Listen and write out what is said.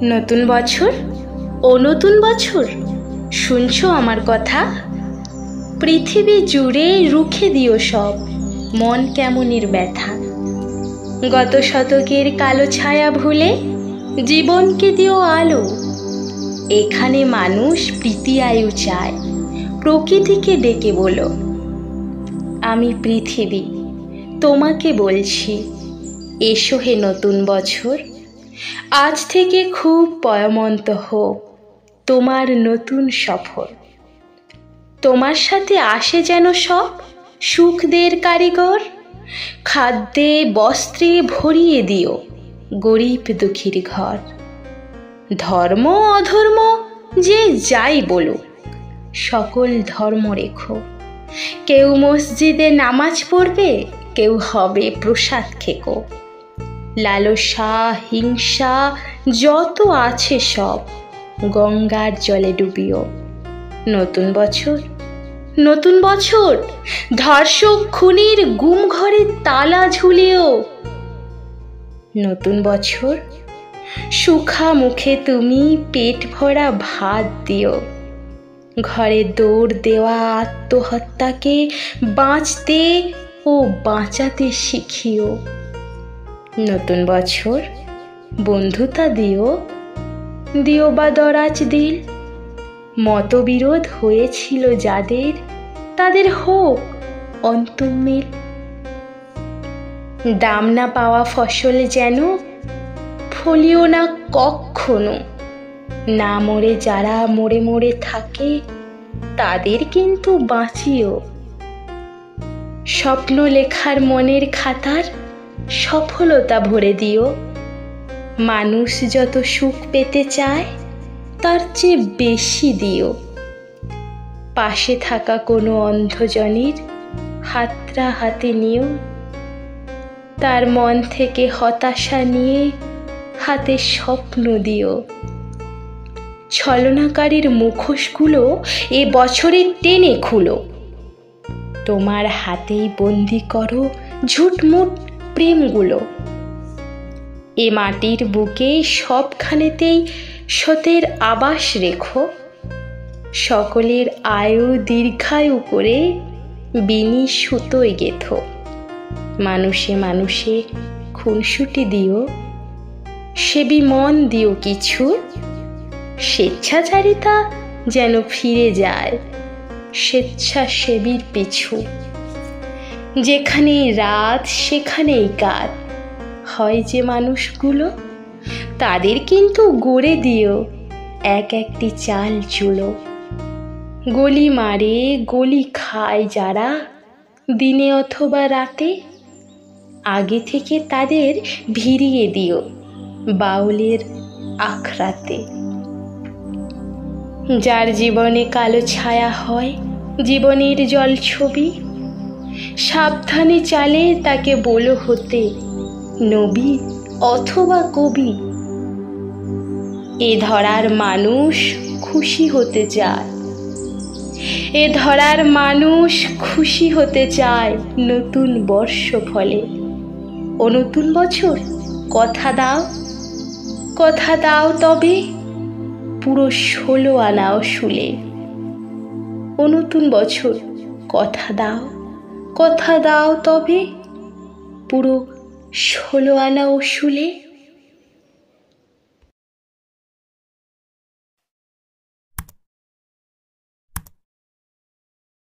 নতুন বছর ও নতুন বছর, শুনছো আমার কথা? পৃথিবী জুড়ে রুখে দিও সব মন কেমনের ব্যথা। গত শতকের কালো ছায়া ভুলে জীবনকে দিও আলো। এখানে মানুষ প্রীতি আয়ু চায়, প্রকৃতিকে ডেকে বলো, আমি পৃথিবী তোমাকে বলছি, এসো হে নতুন বছর। আজ থেকে খুব পয়মন্ত হোক তোমার নতুন সফর। তোমার সাথে আসে যেন সব সুখদের কারিগর। খাদ্যে বস্ত্রে ভরিয়ে দিও গরিব দুঃখীর ঘর। ধর্ম অধর্ম যে যাই বলুক, সকল ধর্ম রেখো। কেউ মসজিদে নামাজ পড়বে, কেউ হবে প্রসাদ খেকো। লালসা হিংসা যত আছে সব গঙ্গার জলে ডুবিও। নতুন বছর নতুন বছর, ধর্ষক খুনির গুম ঘরে তালা ঝুলিও। নতুন বছর, সুখা মুখে তুমি পেট ভরা ভাত দিও। ঘরে দৌড় দেওয়া আত্মহত্যাকে বাঁচতে ও বাঁচাতে শিখিও। নতুন বছর, বন্ধুতা দিও, দিও বা দরাজ দিল। মতবিরোধ হয়েছিল যাদের, তাদের হোক অন্তর্মিল। দাম না পাওয়া ফসল যেন ফলিও না কখনো। না মরে যারা মরে মরে থাকে, তাদের কিন্তু বাঁচিও। স্বপ্ন লেখার মনের খাতার সফলতা ভরে দিও। মানুষ যত সুখ পেতে চায়, তার চেয়ে বেশি দিও। পাশে থাকা কোনো অন্ধজনের হাতটা হাতে নিও। তার মন থেকে হতাশা নিয়ে হাতে স্বপ্ন দিও। ছলনাকারীর মুখোশগুলো এ বছরে টেনে খুলো। তোমার হাতেই বন্দি করো ঝুটমুট প্রেমগুলো। এ মাটির বুকে সবখানেতেই সতের আবাস রেখো। সকলের আয়ু দীর্ঘায়ু করে বিনি সুতোয় গেথো। মানুষে মানুষে খুনসুটি দিও, সেবী মন দিও কিছু। স্বেচ্ছাচারিতা যেন ফিরে যায় স্বেচ্ছাসেবীর পিছু। যেখানেই রাত সেখানেই কাজ হয় যে মানুষগুলো, তাদের কিন্তু গড়ে দিও এক একটি চাল চুলো। গলি মারে গলি খায় যারা দিনে অথবা রাতে, আগে থেকে তাদের ভিড়িয়ে দিও বাউলের আখড়াতে। যার জীবনে কালো ছায়া হয় জীবনের জল ছবি, সাবধানে চালে তাকে বলো হতে নবী অথবা কবি। এ ধরার মানুষ খুশি হতে চায়, এ ধরার মানুষ খুশি হতে চায় নতুন বর্ষ ফলে। ও নতুন বছর, কথা দাও, কথা দাও তবে পুরো 16 আনাও শুলে। ও নতুন বছর, কথা দাও, কথা দাও তবে পুরো 16 আনাও শুলে।